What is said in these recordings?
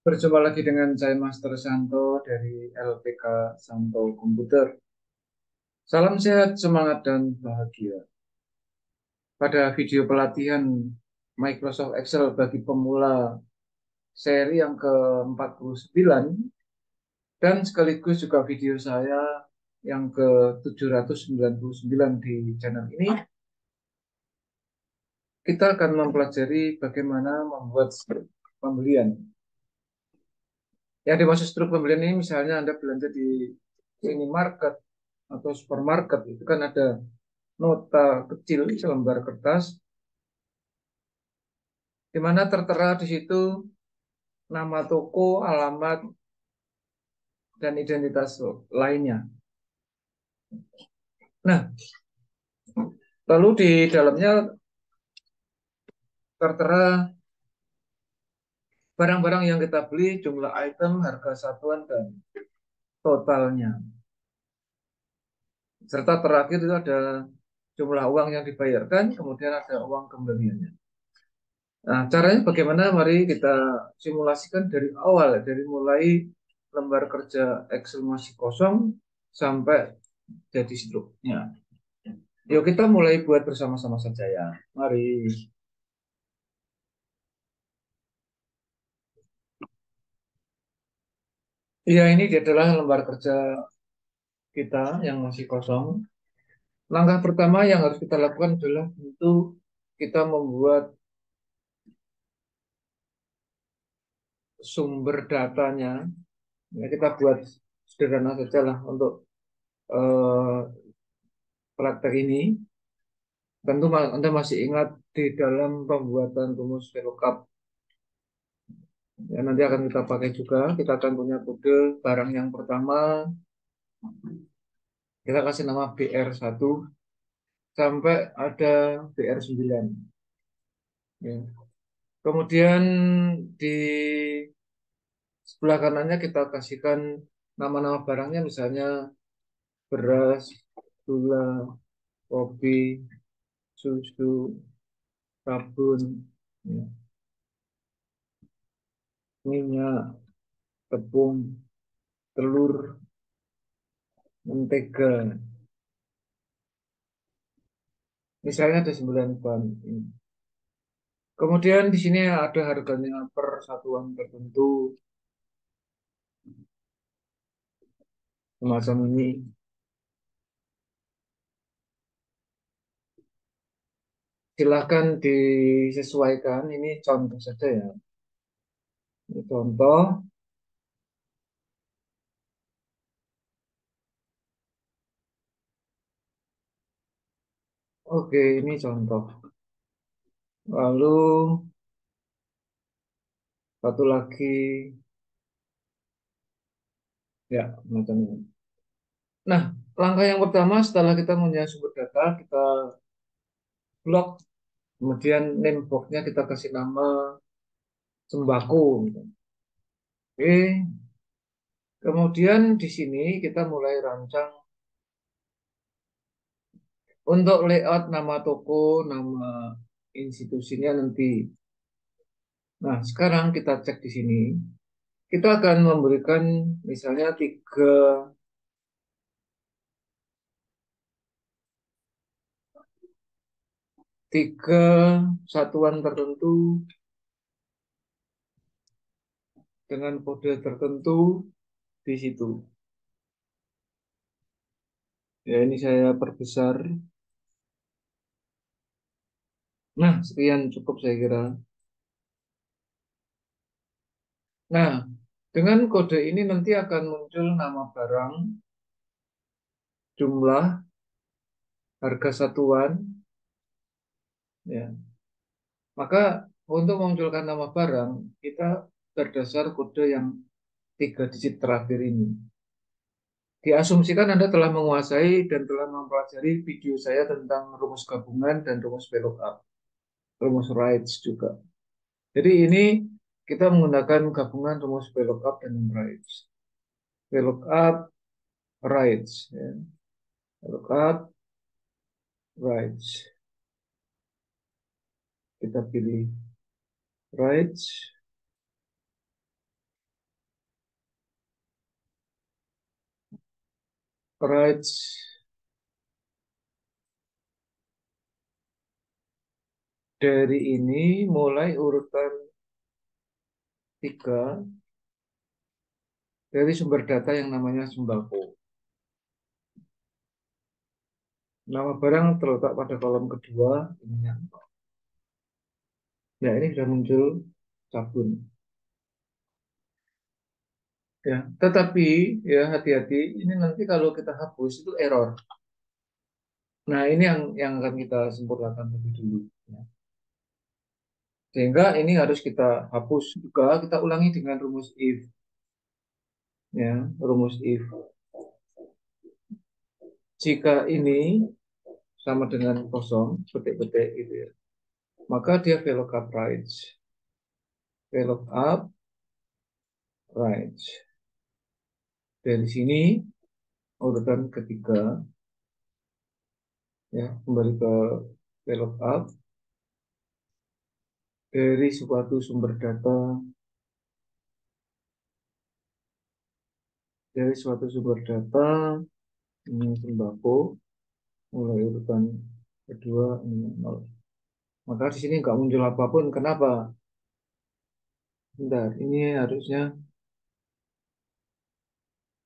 Berjumpa lagi dengan saya Master Santo dari LPK Santo Komputer. Salam sehat, semangat, dan bahagia. Pada video pelatihan Microsoft Excel bagi pemula seri yang ke-49 dan sekaligus juga video saya yang ke-799 di channel ini, kita akan mempelajari bagaimana membuat struk pembelian. Yang dimaksud struk pembelian ini misalnya Anda belanja di minimarket atau supermarket, itu kan ada nota kecil selembar kertas di mana tertera di situ nama toko, alamat, dan identitas lainnya. Nah, lalu di dalamnya tertera barang-barang yang kita beli, jumlah item, harga satuan, dan totalnya. Serta terakhir itu ada jumlah uang yang dibayarkan, kemudian ada uang kembaliannya. Nah, caranya bagaimana? Mari kita simulasikan dari awal, dari mulai lembar kerja Excel masih kosong sampai jadi struknya. Yuk kita mulai buat bersama-sama saja ya. Mari. Ya, ini adalah lembar kerja kita yang masih kosong. Langkah pertama yang harus kita lakukan adalah tentu kita membuat sumber datanya. Ya, kita buat sederhana saja lah untuk eh, praktek ini. Tentu Anda masih ingat di dalam pembuatan rumus VLOOKUP. Ya, nanti akan kita pakai juga. Kita akan punya kode barang yang pertama. Kita kasih nama BR1 sampai ada BR9. Ya. Kemudian di sebelah kanannya kita kasihkan nama-nama barangnya, misalnya beras, gula, kopi, susu, sabun, ya, minyak, tepung, telur, mentega. Misalnya ada 9 bahan. Kemudian di sini ada harganya per satuan tertentu, semacam ini. Silahkan disesuaikan. Ini contoh saja ya. Ini contoh. Oke, ini contoh. Lalu satu lagi, ya, macam ini. Nah, langkah yang pertama setelah kita punya sumber data, kita blok, kemudian name box-nya kita kasih nama sembako. Oke, kemudian di sini kita mulai rancang untuk layout nama toko, nama institusinya nanti. Nah, sekarang kita cek di sini. Kita akan memberikan misalnya tiga satuan tertentu dengan kode tertentu di situ. Ya, ini saya perbesar. Nah, sekian cukup saya kira. Nah, dengan kode ini nanti akan muncul nama barang, jumlah, harga satuan, ya. Maka untuk memunculkan nama barang, kita berdasar kode yang 3 digit terakhir ini. Diasumsikan Anda telah menguasai dan telah mempelajari video saya tentang rumus gabungan dan rumus VLOOKUP, rumus RIGHTS juga. Jadi ini kita menggunakan gabungan rumus VLOOKUP dan RIGHTS. VLOOKUP, RIGHTS, ya. VLOOKUP, RIGHTS. Kita pilih RIGHTS. Right dari ini mulai urutan 3 dari sumber data yang namanya sembako. Nama barang terletak pada kolom kedua. Ya, ini sudah muncul sabun. Ya, tetapi ya hati-hati. Ini nanti kalau kita hapus itu error. Nah, ini yang akan kita sempurnakan lebih dulu. Ya. Sehingga ini harus kita hapus juga. Kita ulangi dengan rumus if. Ya, rumus if. Jika ini sama dengan kosong, petik-petik gitu ya, maka dia VLOOKUP right. VLOOKUP right. Dari sini urutan ketiga, ya kembali ke VLOOKUP dari suatu sumber data, ini sembako, mulai urutan kedua ini 0. Maka di sini nggak muncul apapun. Kenapa? Bentar, ini harusnya,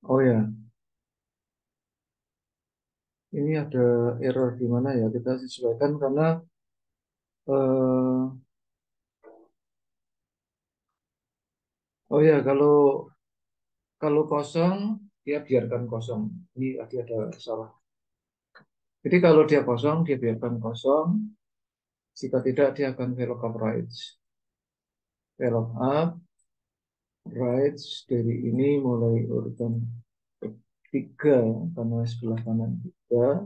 oh ya, ini ada error di mana ya? Kita sesuaikan karena eh, oh ya, kalau kosong dia biarkan kosong. Ini tadi ada salah. Jadi kalau dia kosong, dia biarkan kosong. Jika tidak, dia akan VLOOKUP right. VLOOKUP right dari ini mulai urutan ketiga karena sebelah kanan tiga.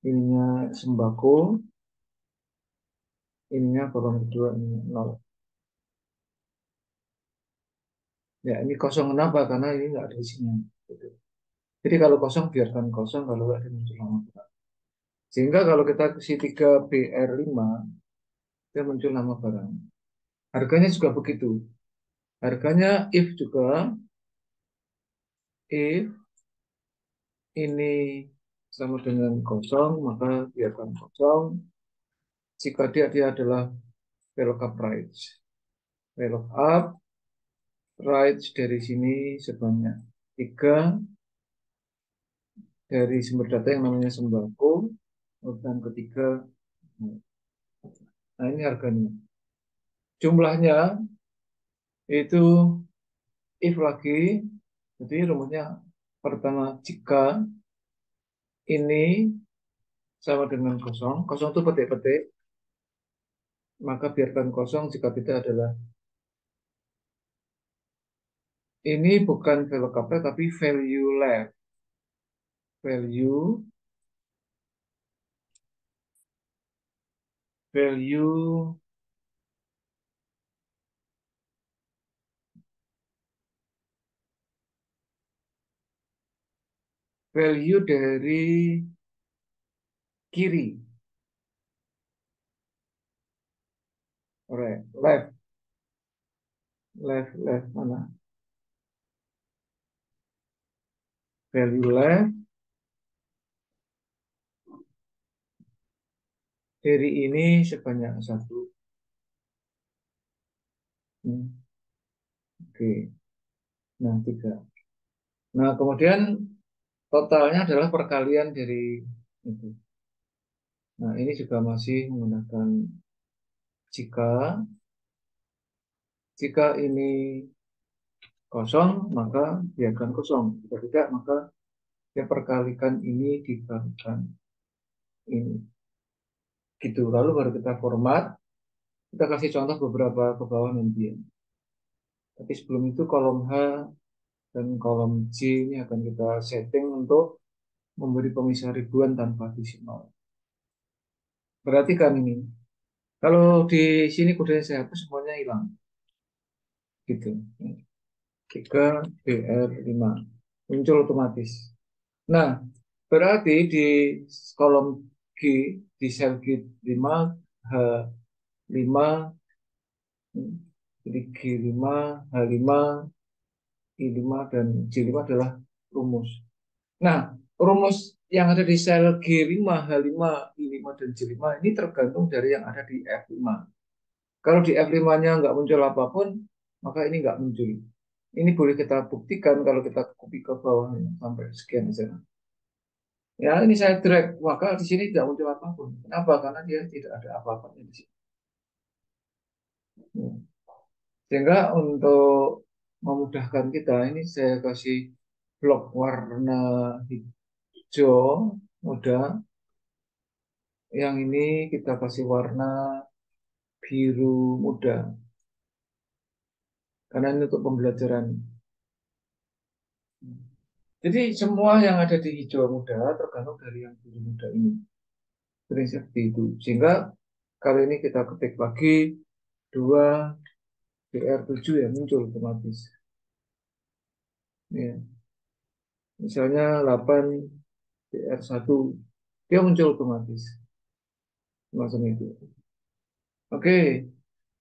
Ininya sembako, ininya kolom kedua ini 0. Ya, ini kosong kenapa? Karena ini nggak ada isinya. Gitu. Jadi kalau kosong biarkan kosong, kalau nggak ada muncul nama barang. Sehingga kalau kita isi 3BR5, dia muncul nama barang. Harganya juga begitu. Harganya if juga, if ini sama dengan kosong, maka biarkan kosong. Jika dia adalah VLOOKUP rights. VLOOKUP rights dari sini sebanyak 3 dari sumber data yang namanya sembako. Urutan ketiga, nah ini harganya. Jumlahnya itu if lagi, jadi rumusnya pertama jika ini sama dengan kosong, kosong itu petik-petik, maka biarkan kosong. Jika tidak adalah, ini bukan VLOOKUP tapi value left. Value value value dari kiri. Right, left mana? Value left dari ini sebanyak 1. Oke, nah 3. Nah, kemudian totalnya adalah perkalian dari itu. Nah, ini juga masih menggunakan jika. Jika ini kosong, maka biarkan kosong. Jika tidak, maka dia perkalikan ini dikalikan ini. Gitu. Lalu baru kita format. Kita kasih contoh beberapa ke bawah nanti ya. Tapi sebelum itu kolom H dan kolom J ini akan kita setting untuk memberi pemisah ribuan tanpa desimal. Perhatikan ini. Kalau di sini kodenya saya hapus semuanya hilang. Gitu. 3BR5 muncul otomatis. Nah, berarti di kolom G, di sel G5, H5, jadi G5, H5, I5, dan J5 adalah rumus. Nah, rumus yang ada di sel G5, H5, I5, dan J5 ini tergantung dari yang ada di F5. Kalau di F5-nya nggak muncul apapun, maka ini nggak muncul. Ini boleh kita buktikan kalau kita copy ke bawah sampai sekian saja. Ya, ini saya drag, maka di sini tidak muncul apapun. Kenapa? Karena dia tidak ada apa-apanya di sini. Ya. Sehingga untuk memudahkan kita, ini saya kasih blok warna hijau muda. Yang ini kita kasih warna biru muda. Karena ini untuk pembelajaran. Jadi semua yang ada di hijau muda tergantung dari yang biru muda ini. Prinsip seperti itu. Sehingga kali ini kita ketik lagi 2 DR7 ya muncul otomatis. Ya. Misalnya 8 DR1 dia muncul otomatis. Semacam itu. Oke,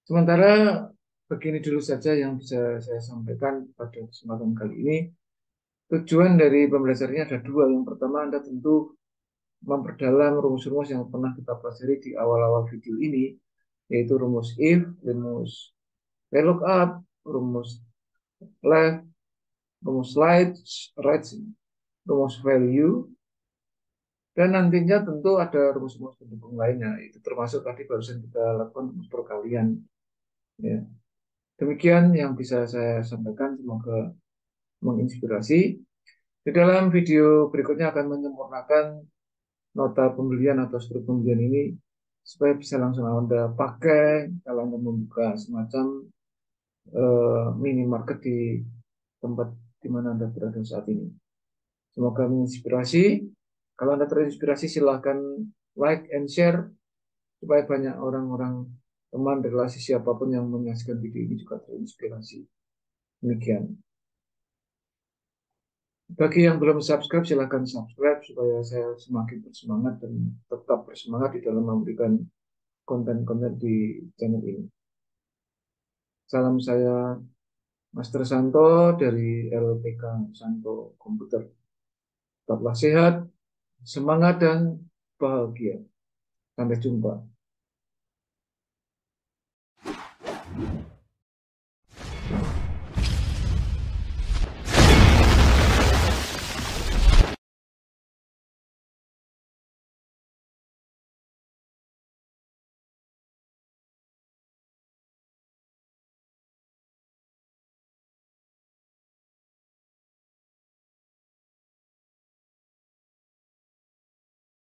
sementara begini dulu saja yang bisa saya sampaikan pada kesempatan kali ini. Tujuan dari pembelajarannya ada dua. Yang pertama, Anda tentu memperdalam rumus-rumus yang pernah kita pelajari di awal-awal video ini, yaitu rumus if, rumus VLOOKUP, rumus left, rumus right, rumus value, dan nantinya tentu ada rumus-rumus pendukung lainnya. Itu termasuk tadi barusan kita lakukan rumus perkalian. Ya. Demikian yang bisa saya sampaikan, semoga menginspirasi. Di dalam video berikutnya akan menyempurnakan nota pembelian atau struktur pembelian ini supaya bisa langsung Anda pakai kalau Anda membuka semacam minimarket di tempat di mana Anda berada saat ini. Semoga menginspirasi. Kalau Anda terinspirasi, silahkan like and share supaya banyak orang-orang teman relasi siapapun yang menyaksikan video ini juga terinspirasi. Demikian. Bagi yang belum subscribe, silahkan subscribe supaya saya semakin bersemangat dan tetap bersemangat di dalam memberikan konten-konten di channel ini. Salam saya, Master Santo dari LPK Santo Komputer. Tetaplah sehat, semangat, dan bahagia. Sampai jumpa.